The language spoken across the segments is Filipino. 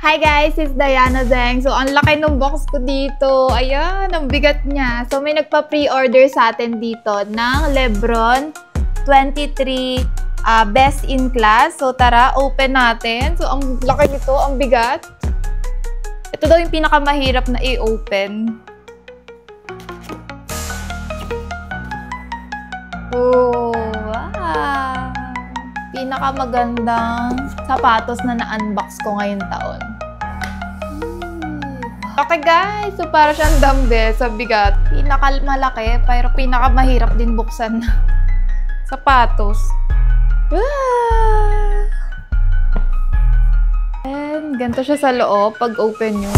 Hi guys, it's Diana Zeng. So, ang laki ng box ko dito. Ayan, ang bigat niya. So, may nagpa-pre-order sa atin dito ng Lebron 23 Best in Class. So, tara, open natin. So, ang laki nito, ang bigat. Ito daw yung pinakamahirap na i-open. Oh, wow! Pinakamagandang sapatos na na-unbox ko ngayong taon. Okay guys, so para siyang dumbbell sa bigat. Pinakamalaki, pero pinakamahirap din buksan na sapatos. And ganito siya sa loob pag open nyo.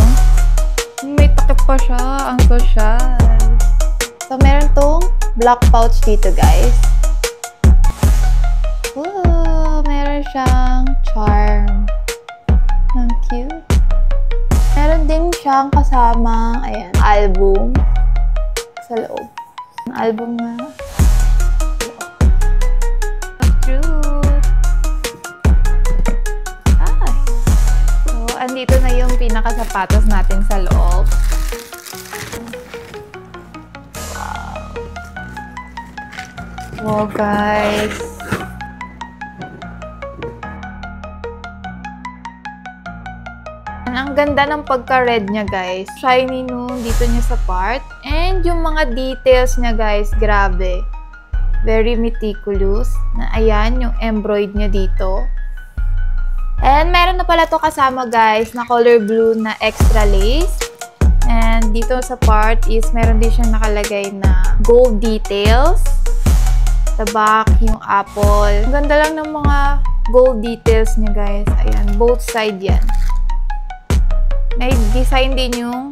May takip pa siya, ang social. So meron tong black pouch dito guys. Meron siyang charm. Ang cute. Meron din siyang kasama, ayan, album sa loob. Ang album na. Cute. Ay. So, andito na yung pinakasapatos natin sa loob. Wow. Wow, guys. Ang ganda ng pagka-red niya, guys. Shiny nung dito niya sa part. And yung mga details niya, guys, grabe. Very meticulous. Na ayan, yung embroid niya dito. And meron na pala to kasama, guys, na color blue na extra lace. And dito sa part is meron din siyang nakalagay na gold details. Sa back, yung apple. Ang ganda lang ng mga gold details niya, guys. Ayan, both side yan. May design din yung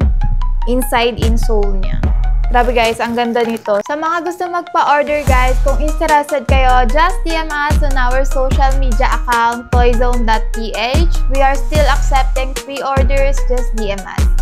inside insole niya. Grabe guys, ang ganda nito. Sa mga gusto magpa-order guys, kung interested kayo, just DM us on our social media account, toyzone.ph. We are still accepting pre-orders, just DM us.